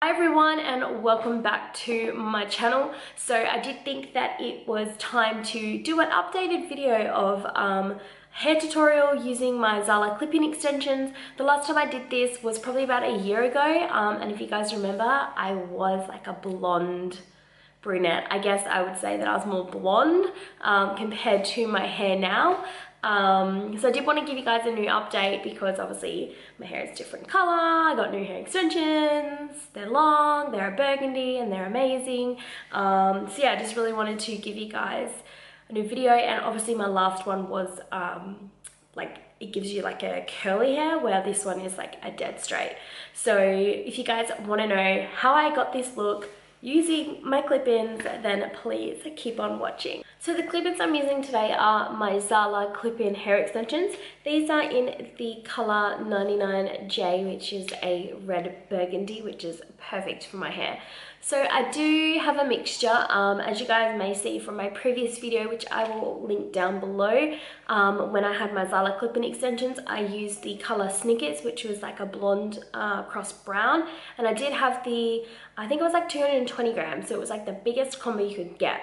Hi everyone and welcome back to my channel. So I did think that it was time to do an updated video of hair tutorial using my Zala clip-in extensions. The last time I did this was probably about a year ago, and if you guys remember, I was like a blonde brunette. I guess I would say that I was more blonde compared to my hair now. So I did want to give you guys a new update because obviously my hair is a different color. I got new hair extensions. They're long, they're a burgundy, and they're amazing. So yeah, I just really wanted to give you guys a new video. And obviously my last one was like it gives you like a curly hair, where this one is like a dead straight. So if you guys want to know how I got this look using my clip-ins, then please keep on watching. So the clip-ins I'm using today are my Zala clip-in hair extensions. These are in the color 99J, which is a red burgundy, which is perfect for my hair. So I do have a mixture, as you guys may see from my previous video, which I will link down below. When I had my Zala clip-in extensions, I used the color Snickers, which was like a blonde cross brown, and I did have the, I think it was like 220 grams, so it was like the biggest combo you could get.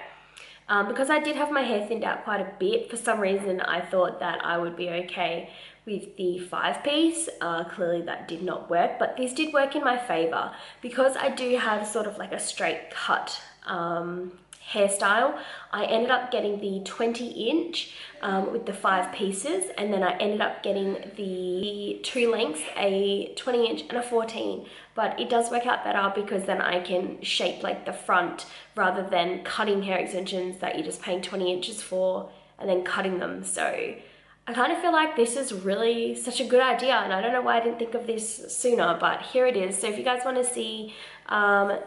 Because I did have my hair thinned out quite a bit, for some reason I thought that I would be okay with the 5-piece. Clearly that did not work, but this did work in my favor because I do have sort of like a straight cut hairstyle. I ended up getting the 20-inch with the 5 pieces, and then I ended up getting the 2 lengths, a 20-inch and a 14. But it does work out better because then I can shape like the front rather than cutting hair extensions that you're just paying 20 inches for and then cutting them. So I kind of feel like this is really such a good idea, and I don't know why I didn't think of this sooner, but here it is. So if you guys want to see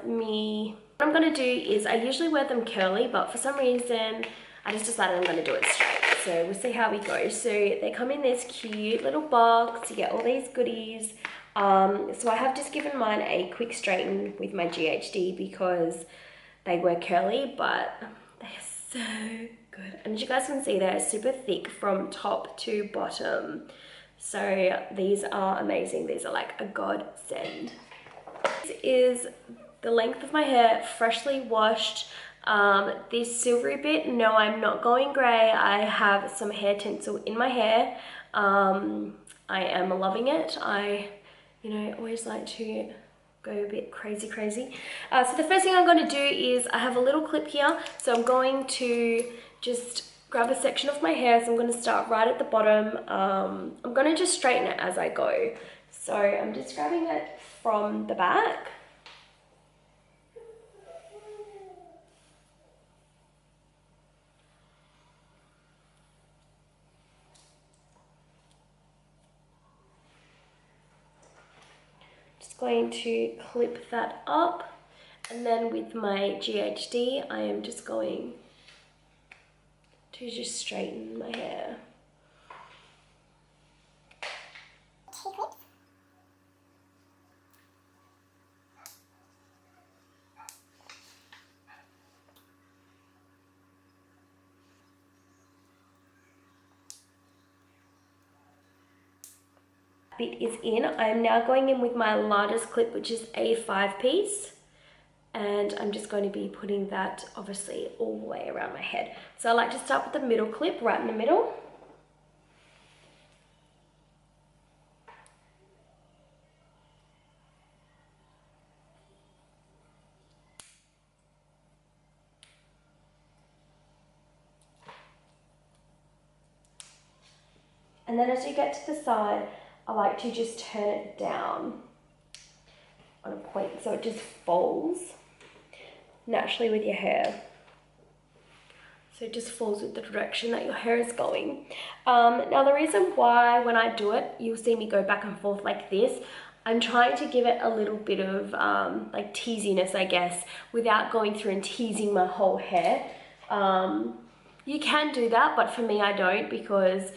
me, what I'm going to do is I usually wear them curly, but for some reason I just decided I'm going to do it straight. So we'll see how we go. So they come in this cute little box. You get all these goodies. So I have just given mine a quick straighten with my GHD because they were curly, but they're so good. And as you guys can see, they're super thick from top to bottom. So these are amazing. These are like a godsend. This is the length of my hair, freshly washed. This silvery bit, no, I'm not going grey. I have some hair tinsel in my hair. I am loving it. You know, always like to go a bit crazy. So the first thing I'm going to do is I have a little clip here. So I'm going to just grab a section of my hair. So I'm going to start right at the bottom. I'm going to just straighten it as I go. So I'm just grabbing it from the back. Going to clip that up, and then with my GHD I am just going to just straighten my hair. Bit is in. I am now going in with my largest clip, which is a 5-piece, and I'm just going to be putting that obviously all the way around my head. So I like to start with the middle clip right in the middle. And then as you get to the side, I like to just turn it down on a point so it just falls naturally with your hair. So it just falls with the direction that your hair is going. Now the reason why when I do it, you'll see me go back and forth like this, I'm trying to give it a little bit of like teasiness, I guess, without going through and teasing my whole hair. You can do that, but for me I don't, because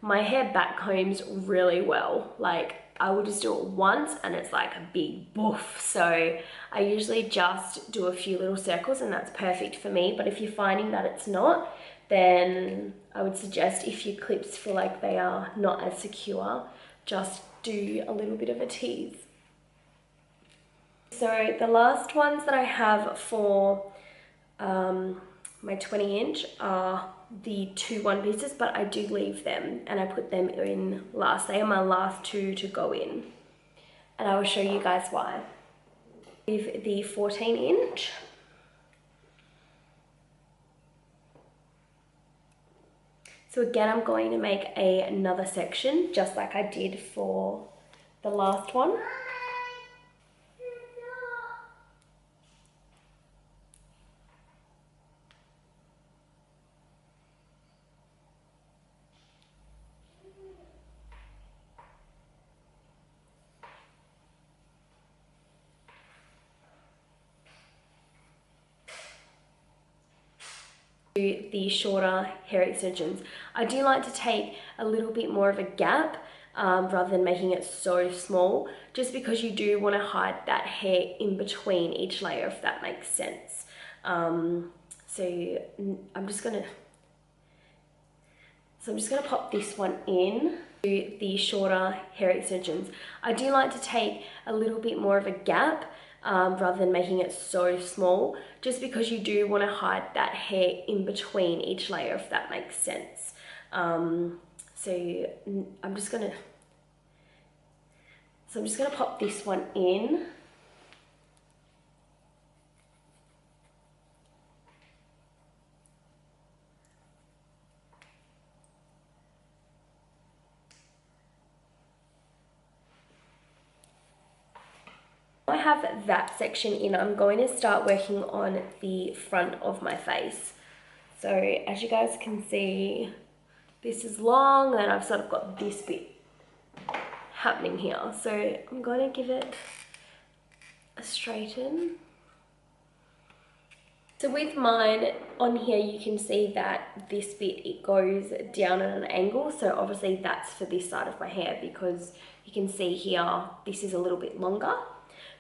my hair back combs really well. Like I will just do it once and it's like a big boof. So I usually just do a few little circles and that's perfect for me. But if you're finding that it's not, then I would suggest, if your clips feel like they are not as secure, just do a little bit of a tease. So the last ones that I have for my 20" are the 2 one pieces, but I do leave them and I put them in last. They are my last 2 to go in, and I will show you guys why. Leave the 14". So again, I'm going to make another section just like I did for the last one. The shorter hair extensions, I do like to take a little bit more of a gap rather than making it so small, just because you do want to hide that hair in between each layer, if that makes sense. So I'm just gonna pop this one in. The shorter hair extensions, I do like to take a little bit more of a gap rather than making it so small, just because you do want to hide that hair in between each layer, if that makes sense. So I'm just gonna pop this one in. I have that section in. I'm going to start working on the front of my face. So as you guys can see, this is long and I've sort of got this bit happening here. So I'm going to give it a straighten. So with mine on here, you can see that this bit, it goes down at an angle. So obviously that's for this side of my hair, because you can see here, this is a little bit longer.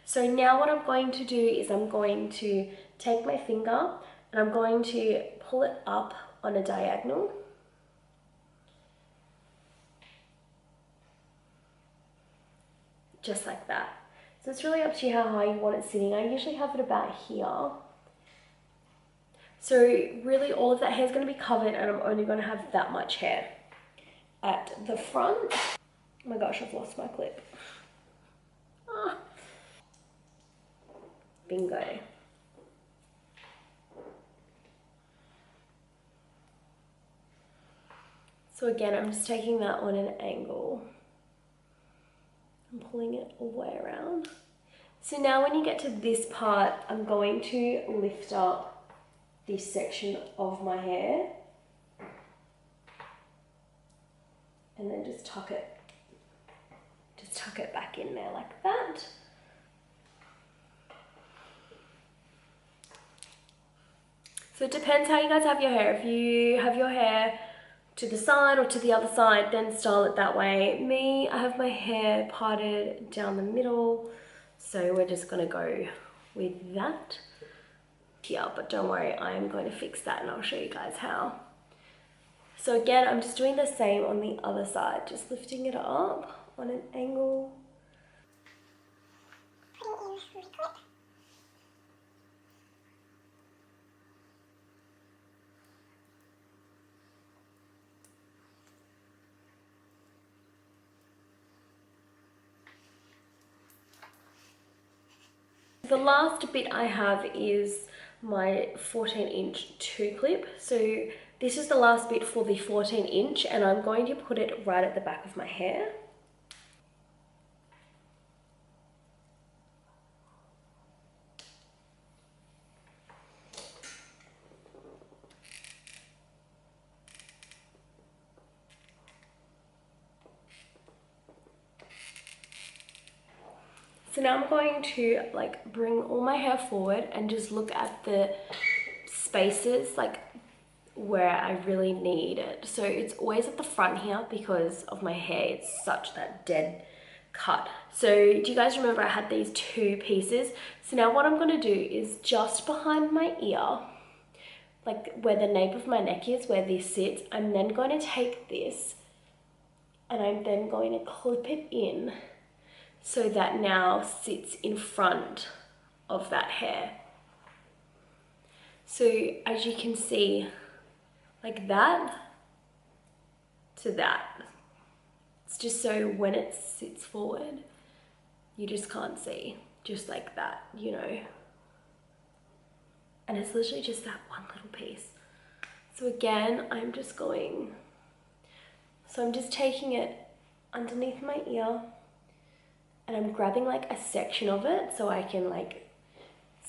So now what I'm going to do is I'm going to take my finger and I'm going to pull it up on a diagonal. Just like that. So it's really up to you how high you want it sitting. I usually have it about here. So really all of that hair is going to be covered, and I'm only going to have that much hair at the front. Oh my gosh, I've lost my clip. Ah. Bingo. So again, I'm just taking that on an angle. I'm pulling it all the way around. So now when you get to this part, I'm going to lift up this section of my hair and then just tuck it back in there like that. So it depends how you guys have your hair. If you have your hair to the side or to the other side, then style it that way. Me, I have my hair parted down the middle, so we're just gonna go with that here, but don't worry, I'm going to fix that and I'll show you guys how. So again, I'm just doing the same on the other side, just lifting it up on an angle. The last bit I have is my 14" 2 clip. So this is the last bit for the 14" and I'm going to put it right at the back of my hair. So now I'm going to like bring all my hair forward and just look at the spaces like where I really need it. So it's always at the front here because of my hair. It's such that dead cut. So do you guys remember I had these 2 pieces? So now what I'm going to do is just behind my ear, like where the nape of my neck is, where this sits, I'm then going to take this and I'm then going to clip it in, so that now sits in front of that hair. So as you can see, like that to that. It's just so when it sits forward, you just can't see, just like that, you know. And it's literally just that one little piece. So again, I'm just taking it underneath my ear and I'm grabbing like a section of it so I can like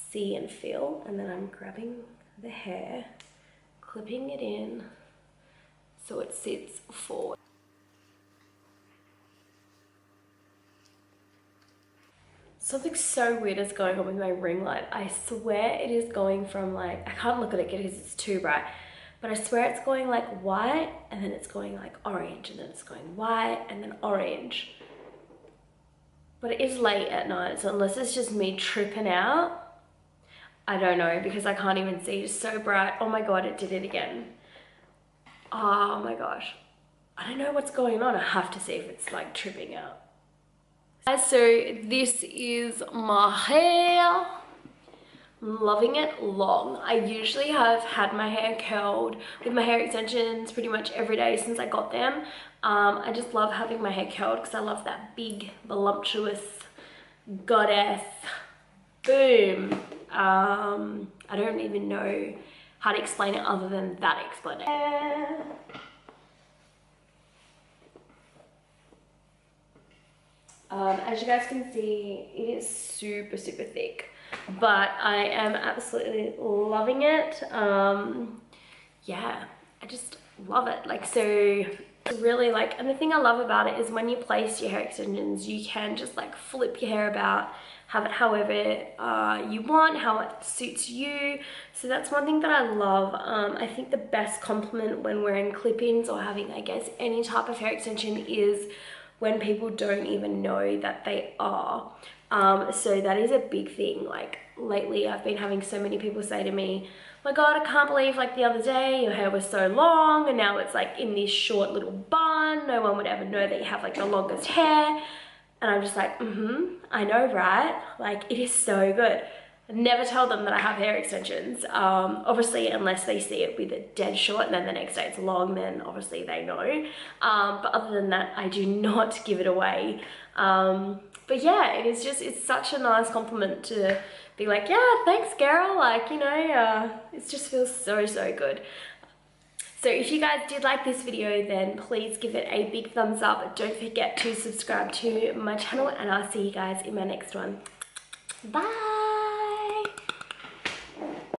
see and feel, and then I'm grabbing the hair, clipping it in so it sits forward. Something so weird is going on with my ring light. I swear it is going from like, I can't look at it because it's too bright, but I swear it's going like white and then it's going like orange and then it's going white and then orange. But it is late at night, so unless it's just me tripping out, I don't know, because I can't even see. It's so bright. Oh my God, it did it again. Oh my gosh. I don't know what's going on. I have to see if it's like tripping out. So this is my hair. I'm loving it long. I usually have had my hair curled with my hair extensions pretty much every day since I got them. I just love having my hair curled because I love that big, voluptuous goddess. Boom. I don't even know how to explain it other than that explanation. As you guys can see, it is super thick, but I am absolutely loving it. Yeah, I just love it. Like, so really like, and the thing I love about it is when you place your hair extensions, you can just like flip your hair about, have it however you want, how it suits you. So that's one thing that I love. I think the best compliment when wearing clip-ins or having, I guess, any type of hair extension is when people don't even know that they are. So that is a big thing. Like lately I've been having so many people say to me, my God, I can't believe like the other day your hair was so long and now it's like in this short little bun. No one would ever know that you have like the longest hair. And I'm just like, I know, right? Like it is so good. I never tell them that I have hair extensions. Obviously, unless they see it with it dead short and then the next day it's long, then obviously they know. But other than that, I do not give it away. But yeah, it is just, it's such a nice compliment to be like, yeah, thanks girl. Like, you know, it just feels so good. So if you guys did like this video, then please give it a big thumbs up. Don't forget to subscribe to my channel and I'll see you guys in my next one. Bye.